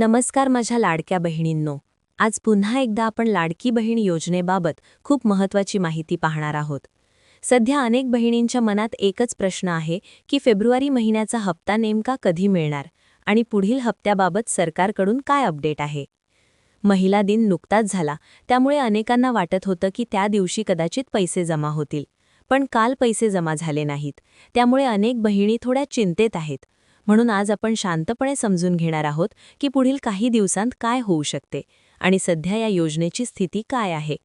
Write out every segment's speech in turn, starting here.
नमस्कार माझ्या लाडक्या बहिणींनो. आज पुन्हा एकदा आपण लाडकी बहीण योजनेबाबत खूप महत्त्वाची माहिती पाहणार आहोत. सध्या अनेक बहिणींच्या मनात एकच प्रश्न आहे की फेब्रुवारी महिन्याचा हप्ता नेमका कधी मिळणार आणि पुढील हप्त्याबाबत सरकारकडून काय अपडेट आहे. महिला दिन नुकताच झाला, त्यामुळे अनेकांना वाटत होतं की त्या दिवशी कदाचित पैसे जमा होतील. पण काल पैसे जमा झाले नाहीत, त्यामुळे अनेक बहिणी थोड्या चिंतेत आहेत. म्हणून आज आपण शांतपणे समजून घेणार आहोत की पुढील काही दिवसांत काय होऊ शकते आणि सध्या या योजनेची स्थिती काय आहे.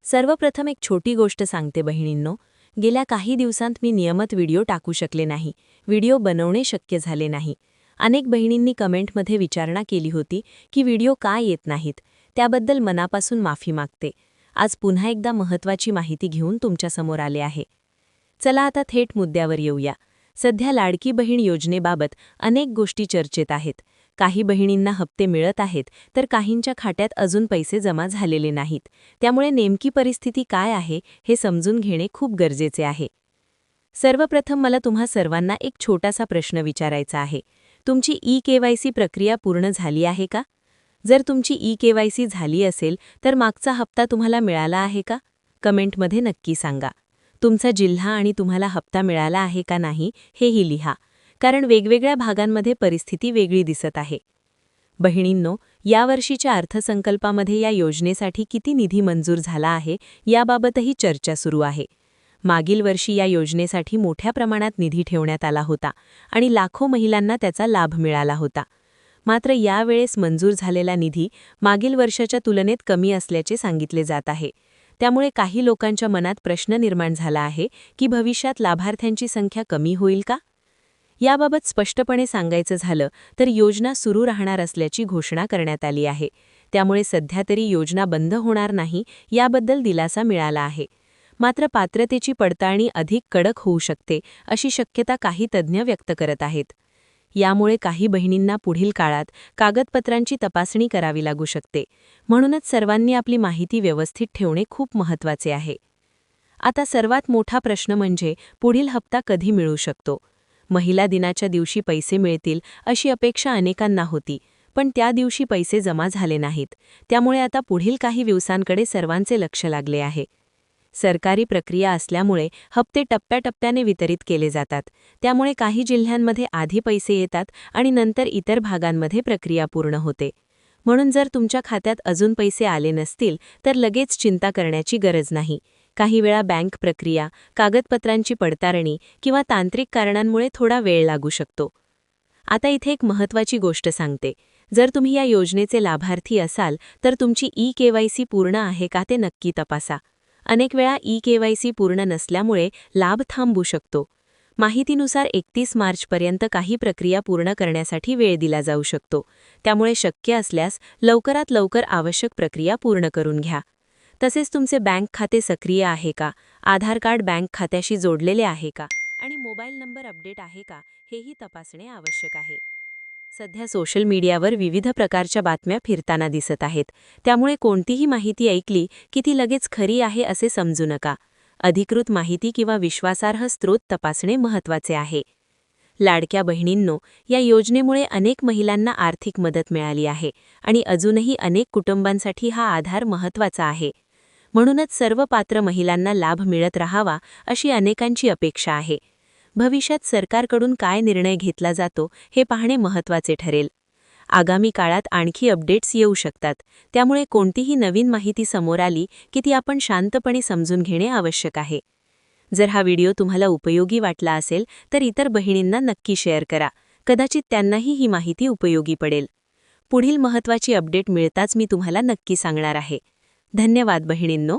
सर्वप्रथम एक छोटी गोष्ट सांगते बहिणींनो. गेल्या काही दिवसांत मी नियमित व्हिडिओ टाकू शकले नाही, व्हिडिओ बनवणे शक्य झाले नाही. अनेक बहिणींनी कमेंटमध्ये विचारणा केली होती की व्हिडिओ का येत नाहीत. त्याबद्दल मनापासून माफी मागते. आज पुन्हा एकदा महत्त्वाची माहिती घेऊन तुमच्यासमोर आले आहे. चला आता थेट मुद्द्यावर येऊया. सध्या लाडकी बहीण योजनेबाबत अनेक गोष्टी चर्चेत आहेत. काही बहिणींना हप्ते मिळत आहेत, तर काहींच्या खात्यात अजून पैसे जमा झालेले नाहीत. त्यामुळे नेमकी परिस्थिती काय आहे हे समजून घेणे खूप गरजेचे आहे. सर्वप्रथम मला तुम्हा सर्वांना एक छोटासा प्रश्न विचारायचा आहे. तुमची ई-केवायसी प्रक्रिया पूर्ण झाली आहे का? जर तुमची ई-केवायसी झाली असेल तर मागचा हप्ता तुम्हाला मिळाला आहे का? कमेंटमध्ये नक्की सांगा. तुमचा जिल्हा आणि तुम्हाला हप्ता मिळाला आहे का नाही हेही लिहा, कारण वेगवेगळ्या भागांमध्ये परिस्थिती वेगळी दिसत आहे. बहिणींनो, यावर्षीच्या अर्थसंकल्पामध्ये या योजनेसाठी किती निधी मंजूर झाला आहे याबाबतही चर्चा सुरू आहे. मागील वर्षी या योजनेसाठी मोठ्या प्रमाणात निधी ठेवण्यात आला होता आणि लाखो महिलांना त्याचा लाभ मिळाला होता. मात्र यावेळेस मंजूर झालेला निधी मागील वर्षाच्या तुलनेत कमी असल्याचे सांगितले जात आहे. त्यामुळे काही लोकांच्या मनात प्रश्न निर्माण झाला आहे की भविष्यात लाभार्थ्यांची संख्या कमी होईल का? याबाबत स्पष्टपणे सांगायचं झालं तर योजना सुरू राहणार असल्याची घोषणा करण्यात आली आहे. त्यामुळे सध्या तरी योजना बंद होणार नाही याबद्दल दिलासा मिळाला आहे. मात्र पात्रतेची पडताळणी अधिक कडक होऊ शकते अशी शक्यता काही तज्ज्ञ व्यक्त करत आहेत. यामुळे काही बहिणींना पुढील काळात कागदपत्रांची तपासणी करावी लागू शकते. म्हणूनच सर्वांनी आपली माहिती व्यवस्थित ठेवणे खूप महत्त्वाचे आहे. आता सर्वात मोठा प्रश्न म्हणजे पुढील हप्ता कधी मिळू शकतो. महिला दिनाच्या दिवशी पैसे मिळतील अशी अपेक्षा अनेकांना होती, पण त्या दिवशी पैसे जमा झाले नाहीत. त्यामुळे आता पुढील काही दिवसांकडे सर्वांचे लक्ष लागले आहे. सरकारी प्रक्रिया असल्यामुळे हप्ते टप्प्याटप्प्याने वितरित केले जातात. त्यामुळे काही जिल्ह्यांमध्ये आधी पैसे येतात आणि नंतर इतर भागांमध्ये प्रक्रिया पूर्ण होते. म्हणून जर तुमच्या खात्यात अजून पैसे आले नसतील तर लगेच चिंता करण्याची गरज नाही. काही वेळा बँक प्रक्रिया, कागदपत्रांची पडताळणी किंवा तांत्रिक कारणांमुळे थोडा वेळ लागू शकतो. आता इथे एक महत्त्वाची गोष्ट सांगते. जर तुम्ही या योजनेचे लाभार्थी असाल तर तुमची ई-केवायसी पूर्ण आहे का ते नक्की तपासा. अनेक वेळा ई-केवायसी पूर्ण नसल्यामुळे लाभ थांबू शकतो. माहितीनुसार 31 मार्चपर्यंत काही प्रक्रिया पूर्ण करण्यासाठी वेळ दिला जाऊ शकतो. त्यामुळे शक्य असल्यास लवकरात लवकर आवश्यक प्रक्रिया पूर्ण करून घ्या. तसेच तुमचे बँक खाते सक्रिय आहे का, आधार कार्ड बँक खात्याशी जोडलेले आहे का आणि मोबाईल नंबर अपडेट आहे का हेही तपासणे आवश्यक आहे. सध्या सोशल मीडियावर विविध प्रकारच्या बातम्या फिरताना दिसत आहेत. त्यामुळे कोणतीही माहिती ऐकली की ती लगेच खरी आहे असे समजू नका. अधिकृत माहिती किंवा विश्वासार्ह स्रोत तपासणे महत्त्वाचे आहे. लाडक्या बहिणींनो, या योजनेमुळे अनेक महिलांना आर्थिक मदत मिळाली आहे आणि अजूनही अनेक कुटुंबांसाठी हा आधार महत्त्वाचा आहे. म्हणूनच सर्व पात्र महिलांना लाभ मिळत राहावा अशी अनेकांची अपेक्षा आहे. भविष्यात सरकारकडून काय निर्णय घेतला जातो हे पाहणे महत्त्वाचे ठरेल. आगामी काळात आणखी अपडेट्स येऊ शकतात. त्यामुळे कोणतीही नवीन माहिती समोर आली की ती आपण शांतपणे समजून घेणे आवश्यक आहे. जर हा व्हिडिओ तुम्हाला उपयोगी वाटला असेल तर इतर बहिणींना नक्की शेअर करा. कदाचित त्यांनाही ही माहिती उपयोगी पडेल. पुढील महत्त्वाची अपडेट मिळताच मी तुम्हाला नक्की सांगणार आहे. धन्यवाद बहिणींनो.